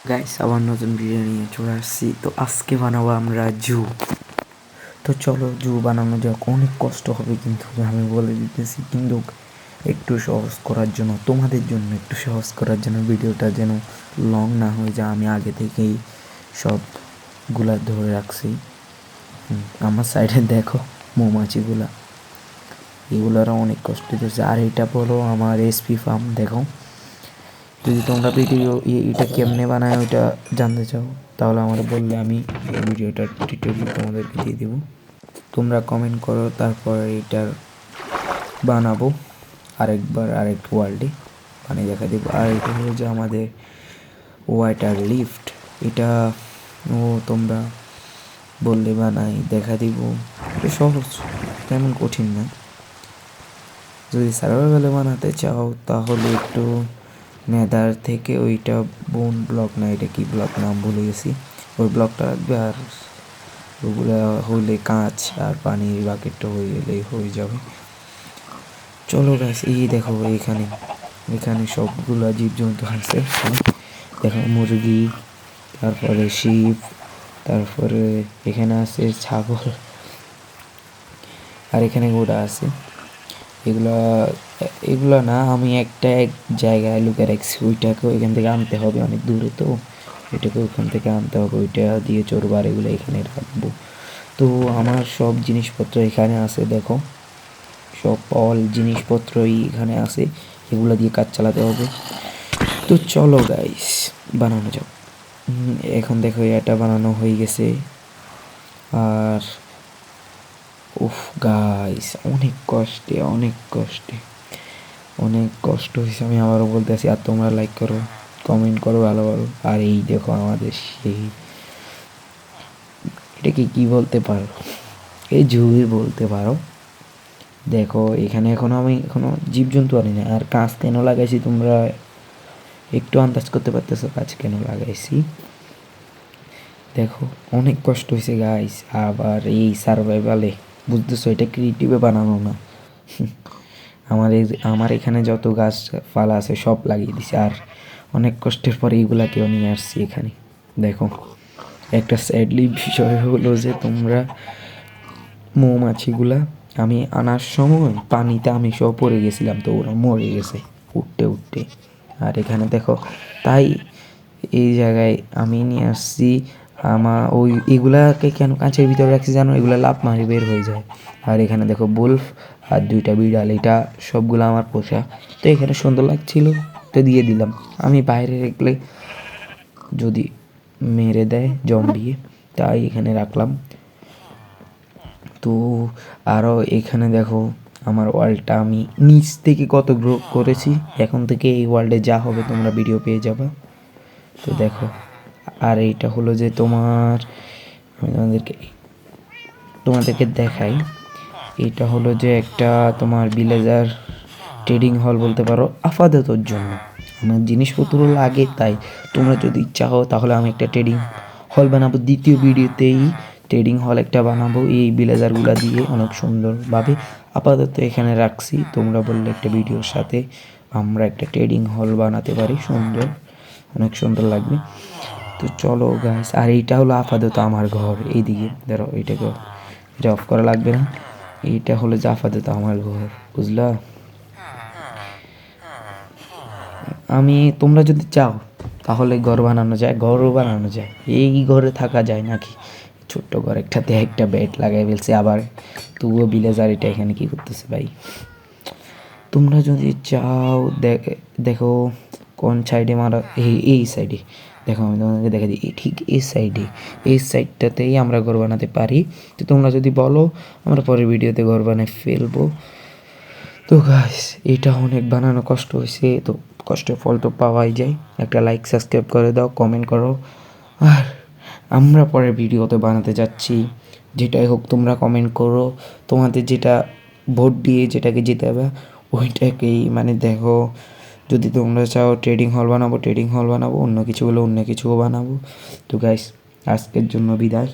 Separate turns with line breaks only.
Guys আবার নতুন video নিয়ে চলে আসছি। তো আজকে বানাবো আমরা জু। তো চলো জু বানানো যাক। অনেক কষ্ট হবে কিন্তু আমি বলে দিতেছি, কিন্তু একটু সহজ করার জন্য, তোমাদের জন্য একটু সহজ করার জন্য ভিডিওটা যেন লং না হয়ে যায়, আমি আগে থেকেই সবগুলা ধরে রাখছি। আমার সাইডে দেখো মৌমাছিগুলা, এগুলারও অনেক কষ্ট দিতেছে। আর এটা বলো আমার এসপি ফার্ম। দেখো, যদি তোমরা ভিডিও এটা কেমনে বানায় ওইটা জানতে চাও তাহলে আমার বললে আমি এই ভিডিওটার টিউটোরিয়াল তোমাদেরকে দিয়ে দেবো। তোমরা কমেন্ট করো, তারপর এটার বানাবো আরেকবার আরেক ওয়ার্ল্ডে বানিয়ে দেখা দেবো। আর এটা হলো যে আমাদের ওয়াটার লিফট, এটা তোমরা বললে বানাই দেখা দিব। এটা সহজ, তেমন কঠিন না। যদি সার্ভাইভালে বানাতে চাও তাহলে একটু নেদার থেকে ওইটা বোন ব্লক না, এটা কি ব্লক নাম ভুলে গেছি, ওই ব্লকটা রাখবে। আর ওগুলো হলে কাঁচ আর পানির বাকেটটা হয়ে গেলেই হয়ে যাবে। চলো গাছ, এই দেখো এখানে এখানে সবগুলো জীবজন্তু আছে। দেখো মুরগি, তারপরে শিপ, তারপরে এখানে আছে ছাগল, আর এখানে গোড়া আছে। এগুলা এগুলা না, আমি এক জায়গায় লুকিয়ে রাখছি, ওইটাকেও এখান থেকে আনতে হবে, অনেক দূরে তো, এটাকে ওখান থেকে আনতে হবে, ওইটা দিয়ে চড়বো আর এগুলো এখানে রাখবো। তো আমার সব জিনিসপত্র এখানে আছে, দেখো সব অল জিনিসপত্রই এখানে আছে, এগুলো দিয়ে কাজ চালাতে হবে। তো চলো গাইস বানানো যাক। এখন দেখো এটা বানানো হয়ে গেছে। আর উফ গাইস, অনেক কষ্টে অনেক কষ্ট হয়েছে, আমি আবারও বলতেছি। আর তোমরা লাইক করো, কমেন্ট করো ভালো ভালো। আর এই দেখো আমাদের সেই, এটাকে কি বলতে পারো, এই জুই বলতে পারো। দেখো এখানে আমি এখনো জীবজন্তু আনি না। আর কাঁচ কেন লাগাইছি তোমরা একটু আন্দাজ করতে পারতেছো কাঁচ কেন লাগাইছি? দেখো অনেক কষ্ট হয়েছে গাইস। আবার এই সার্ভাইভালে বুঝতেছো, এটা ক্রিয়েটিভে বানানো না। আমার এখানে যত গাছপালা আছে সব লাগিয়ে দিছে। আর অনেক কষ্টের পরে এইগুলাকেও নিয়ে আসছি এখানে। দেখো একটা স্যাডলি বিষয় হলো যে তোমরা মৌমাছিগুলা আমি আনার সময় পানিতে আমি সব পড়ে গেছিলাম, তো ওরা মরে গেছে উঠতে। আর এখানে দেখো, তাই এই জায়গায় আমি নিয়ে আসছি। ওই এগুলাকে কেন কাঁচের ভিতরে রাখছি জানো? এগুলো লাফ মারি বের হয়ে যায়। আর এখানে দেখো বুলফ আর দুইটা বিড়াল, এটা সবগুলো আমার পোষা। তো এখানে সুন্দর লাগছিল তো দিয়ে দিলাম। আমি বাইরে রাখলে যদি মেরে দেয় জম্বিয়ে, তাই এখানে রাখলাম। তো আরও এখানে দেখো আমার ওয়ার্ল্ডটা আমি নিচ থেকে কত গ্রো করেছি। এখন থেকে এই ওয়ার্ল্ডে যা হবে তোমরা ভিডিও পেয়ে যাবে। তো দেখো, আর এইটা হলো যে আমি তোমাদেরকে দেখাই। এটা হলো যে একটা তোমার ভিলেজার ট্রেডিং হল বলতে পারো, আপাততর জন্য আমার জিনিসপত্র লাগে, তাই তোমরা যদি চাও তাহলে আমি একটা ট্রেডিং হল বানাবো। দ্বিতীয় ভিডিওতেই ট্রেডিং হল একটা বানাবো এই ভিলেজারগুলো দিয়ে অনেক সুন্দরভাবে। আপাতত এখানে রাখছি, তোমরা বললে একটা ভিডিওর সাথে আমরা একটা ট্রেডিং হল বানাতে পারি, অনেক সুন্দর লাগবে। তো চলো গাইস, আর এইটা হলো আপাতত আমার ঘর। এইদিকে ধরো, এটা অফ করা লাগবে না। এইটা হলো যে আপাতত আমার ঘর, বুঝলা? তোমরা যদি চাও তাহলে ঘরও বানানো যায়। এই ঘরে থাকা যায় নাকি? ছোট্ট ঘর একটাতে একটা বেড লাগাই ফেলছে, আবার তবুও ভিলেজার এটা এখানে কি করতেছে ভাই? তোমরা যদি চাও দেখো কোন সাইডে মারা, এই সাইডে দেখো, আমি তোমাদেরকে দেখা দিই, ঠিক এই সাইডটাতেই আমরা ঘর বানাতে পারি। তো তোমরা যদি বলো আমরা পরের ভিডিওতে ঘর বানিয়ে ফেলবো। তো গাইস, এটা অনেক বানানো কষ্ট হয়েছে, তো কষ্টের ফল তো পাওয়াই যায়। একটা লাইক সাবস্ক্রাইব করে দাও, কমেন্ট করো। আর আমরা পরের ভিডিওতে বানাতে যাচ্ছি, যেটাই হোক তোমরা কমেন্ট করো। তোমাদের যেটা ভোট দিয়ে যেটাকে জিতাবে ওইটাকেই দেখো, যদি তোমরা চাও ট্রেডিং হল বানাবো, অন্য কিছু হলে অন্য কিছুও বানাবো। তো গাইস, আজকের জন্য বিদায়।